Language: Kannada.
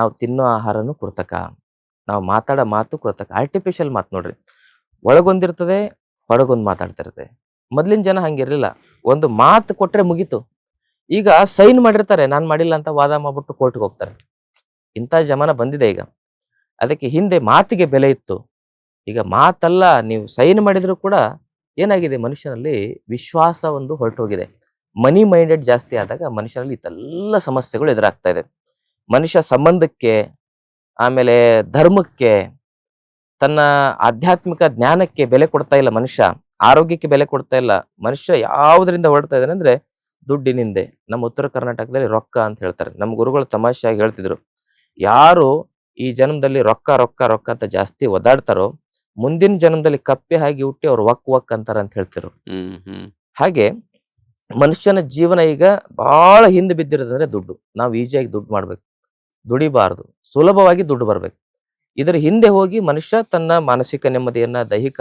ನಾವು ತಿನ್ನೋ ಆಹಾರನು ಕೃತಕ, ನಾವು ಮಾತಾಡೋ ಮಾತು ಕೃತಕ. ಆರ್ಟಿಫಿಷಿಯಲ್ ಮಾತು ನೋಡ್ರಿ, ಒಳಗೊಂದಿರ್ತದೆ, ಹೊರಗೊಂದು ಮಾತಾಡ್ತಿರ್ತದೆ. ಮೊದ್ಲಿನ ಜನ ಹಂಗಿರ್ಲಿಲ್ಲ, ಒಂದು ಮಾತು ಕೊಟ್ರೆ ಮುಗೀತು. ಈಗ ಸೈನ್ ಮಾಡಿರ್ತಾರೆ, ನಾನ್ ಮಾಡಿಲ್ಲ ಅಂತ ವಾದ ಮಾಡ್ಬಿಟ್ಟು ಕೋರ್ಟ್ಗೆ ಹೋಗ್ತಾರೆ. ಇಂಥ ಜಮಾನ ಬಂದಿದೆ ಈಗ. ಅದಕ್ಕೆ ಹಿಂದೆ ಮಾತಿಗೆ ಬೆಲೆ ಇತ್ತು, ಈಗ ಮಾತಲ್ಲ, ನೀವು ಸೈನ್ ಮಾಡಿದ್ರು ಕೂಡ ಏನಾಗಿದೆ, ಮನುಷ್ಯನಲ್ಲಿ ವಿಶ್ವಾಸ ಒಂದು ಹೊರಟೋಗಿದೆ. ಮನಿ ಮೈಂಡೆಡ್ ಜಾಸ್ತಿ ಆದಾಗ ಮನುಷ್ಯನಲ್ಲಿ ಇಷ್ಟೆಲ್ಲ ಸಮಸ್ಯೆಗಳು ಎದುರಾಗ್ತಾ ಇದೆ. ಮನುಷ್ಯ ಸಂಬಂಧಕ್ಕೆ, ಆಮೇಲೆ ಧರ್ಮಕ್ಕೆ, ತನ್ನ ಆಧ್ಯಾತ್ಮಿಕ ಜ್ಞಾನಕ್ಕೆ ಬೆಲೆ ಕೊಡ್ತಾ ಇಲ್ಲ ಮನುಷ್ಯ, ಆರೋಗ್ಯಕ್ಕೆ ಬೆಲೆ ಕೊಡ್ತಾ ಇಲ್ಲ ಮನುಷ್ಯ. ಯಾವುದರಿಂದ ಹೊರಡ್ತಾ ಇದ್ದಾನೆ ಅಂದ್ರೆ ದುಡ್ಡಿನಿಂದೆ. ನಮ್ಮ ಉತ್ತರ ಕರ್ನಾಟಕದಲ್ಲಿ ರೊಕ್ಕ ಅಂತ ಹೇಳ್ತಾರೆ. ನಮ್ಮ ಗುರುಗಳು ತಮಾಷೆಯಾಗಿ ಹೇಳ್ತಿದ್ರು, ಯಾರು ಈ ಜನ್ಮದಲ್ಲಿ ರೊಕ್ಕ ರೊಕ್ಕ ರೊಕ್ಕ ಅಂತ ಜಾಸ್ತಿ ಒದಾಡ್ತಾರೋ ಮುಂದಿನ ಜನ್ಮದಲ್ಲಿ ಕಪ್ಪೆ ಹಾಗೆ ಹುಟ್ಟಿ ಅವ್ರು ವಕ್ ವಕ್ ಅಂತಾರ ಅಂತ ಹೇಳ್ತಿರು. ಹಾಗೆ ಮನುಷ್ಯನ ಜೀವನ ಈಗ ಬಹಳ ಹಿಂದೆ ಬಿದ್ದಿರೋದಂದ್ರೆ ದುಡ್ಡು. ನಾವು ಈಜಿಯಾಗಿ ದುಡ್ಡು ಮಾಡ್ಬೇಕು, ದುಡಿಬಾರ್ದು, ಸುಲಭವಾಗಿ ದುಡ್ಡು ಬರ್ಬೇಕು. ಇದರ ಹಿಂದೆ ಹೋಗಿ ಮನುಷ್ಯ ತನ್ನ ಮಾನಸಿಕ ನೆಮ್ಮದಿಯನ್ನ, ದೈಹಿಕ